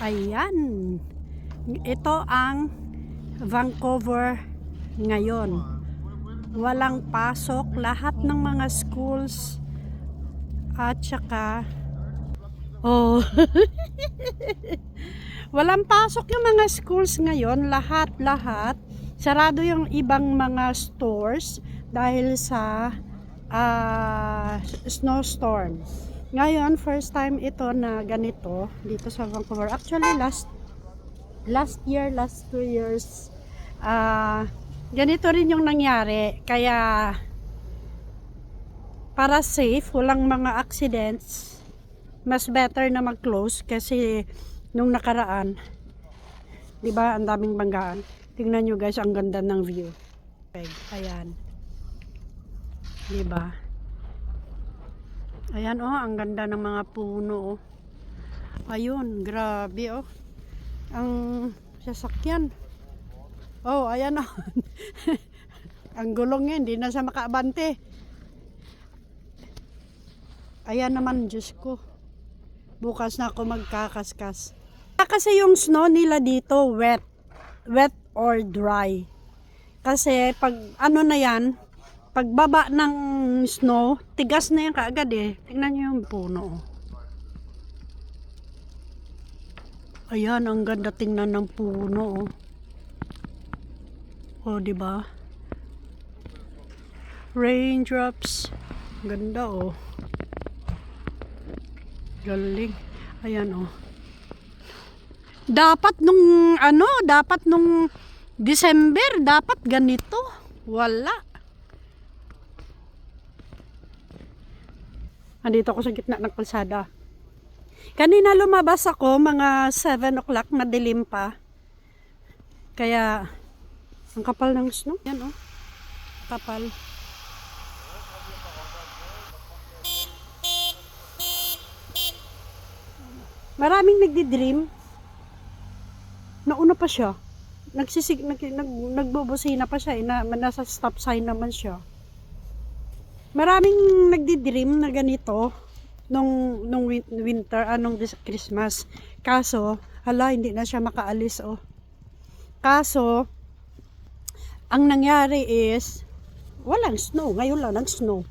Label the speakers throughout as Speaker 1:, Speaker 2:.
Speaker 1: Ayan. Ito ang Vancouver ngayon. Walang pasok. Lahat ng mga schools at saka walang pasok yung mga schools ngayon. Lahat. Sarado yung ibang mga stores dahil sa snowstorm. Ngayon, first time ito na ganito dito sa Vancouver. Actually, last 2 years, ganito rin yung nangyari. Kaya, para safe, walang mga accidents, mas better na mag-close kasi nung nakaraan, di ba, ang daming banggaan. Tingnan nyo guys, ang ganda ng view. Ayan. Di ba? Ayan ang ganda ng mga puno Ayun, grabe ang sasakyan. Ayan ang gulong hindi na siya makaabante. Ayan naman, Diyos ko. Bukas na ako magkakaskas. Kasi yung snow nila dito, wet or dry. Kasi pag na yan, pagbaba ng snow, tigas na yan kaagad Tingnan nyo yung puno. Ayan, ang ganda tingnan ng puno diba? Raindrops. Ganda Galing. Ayan Dapat nung December, dapat ganito. Wala. Andito ako sa gitna ng kalsada. Kanina lumabas ako, mga 7 o'clock, madilim pa. Kaya, ang kapal ng snow. Yan kapal. Maraming nagdi-dream. Nauna pa siya. Nagbubusina pa siya. Nasa stop sign naman siya. Maraming nagdi-dream na ganito nung winter, nung Christmas. Kaso, hindi na siya makaalis Kaso, ang nangyari is walang snow. Ngayon lang ng snow.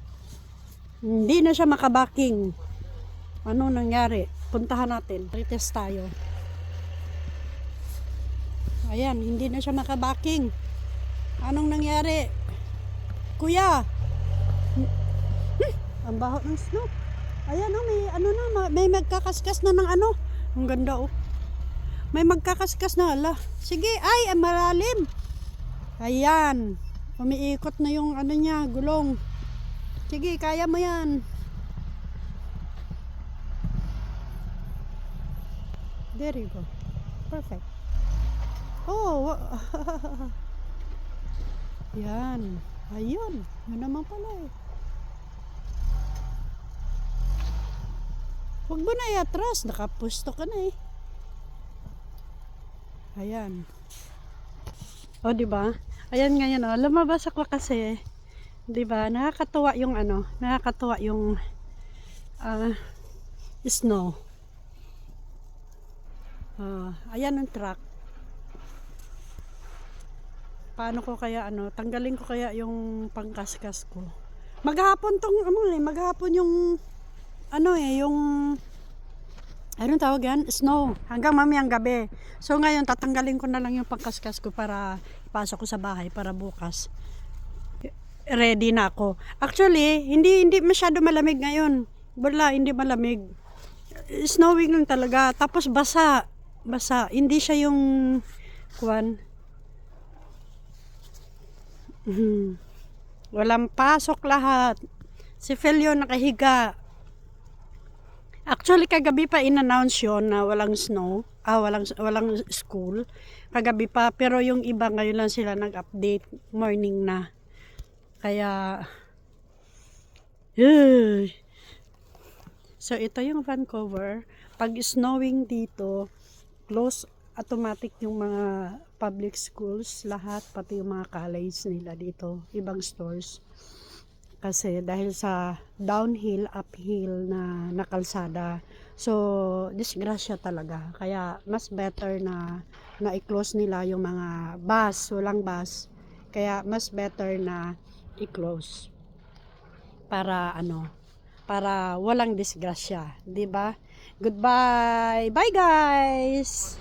Speaker 1: Hindi na siya makabaking. Ano nangyari? Puntahan natin. Retest tayo. Ayan, hindi na siya makabaking. Anong nangyari? Kuya! Ang baho ng snow. Ayan may magkakaskas na ng Ang ganda May magkakaskas na Sige, ang malalim. Ayan. Umiikot na yung niya, gulong. Sige, kaya mo yan. There you go. Perfect. Yan. Ayun. Yun naman pala Huwag mo na i-atras. Nakapusto ka na Ayan. Diba? Ayan ngayon lumabas ako kasi. Diba? Nakakatuwa yung snow. Ayan ang truck. Paano ko kaya tanggalin ko kaya yung pangkaskas ko. Maghapon maghapon yung yung anong tawag yan? Snow. Hanggang mamayang gabi. So ngayon tatanggalin ko na lang yung pangkaskas ko para ipasok ko sa bahay para bukas ready na ako. Actually, hindi masyado malamig ngayon. Wala, hindi malamig. Snowing lang talaga. Tapos basa. Hindi siya yung walang pasok lahat. Si Felio nakahiga. Actually, kagabi pa in-announce yun na walang snow. Walang school. Kagabi pa. Pero yung iba ngayon lang sila nag-update. Morning na. Kaya, so ito yung Vancouver. Pag snowing dito, close automatic yung mga public schools. Lahat, pati yung mga college nila dito. Ibang stores. Kasi dahil sa downhill, uphill na nakalsada. So, disgrasya talaga. Kaya mas better na i-close nila yung mga bus, walang bus. Kaya mas better na i-close para para walang disgrasya, 'di ba? Goodbye. Bye guys.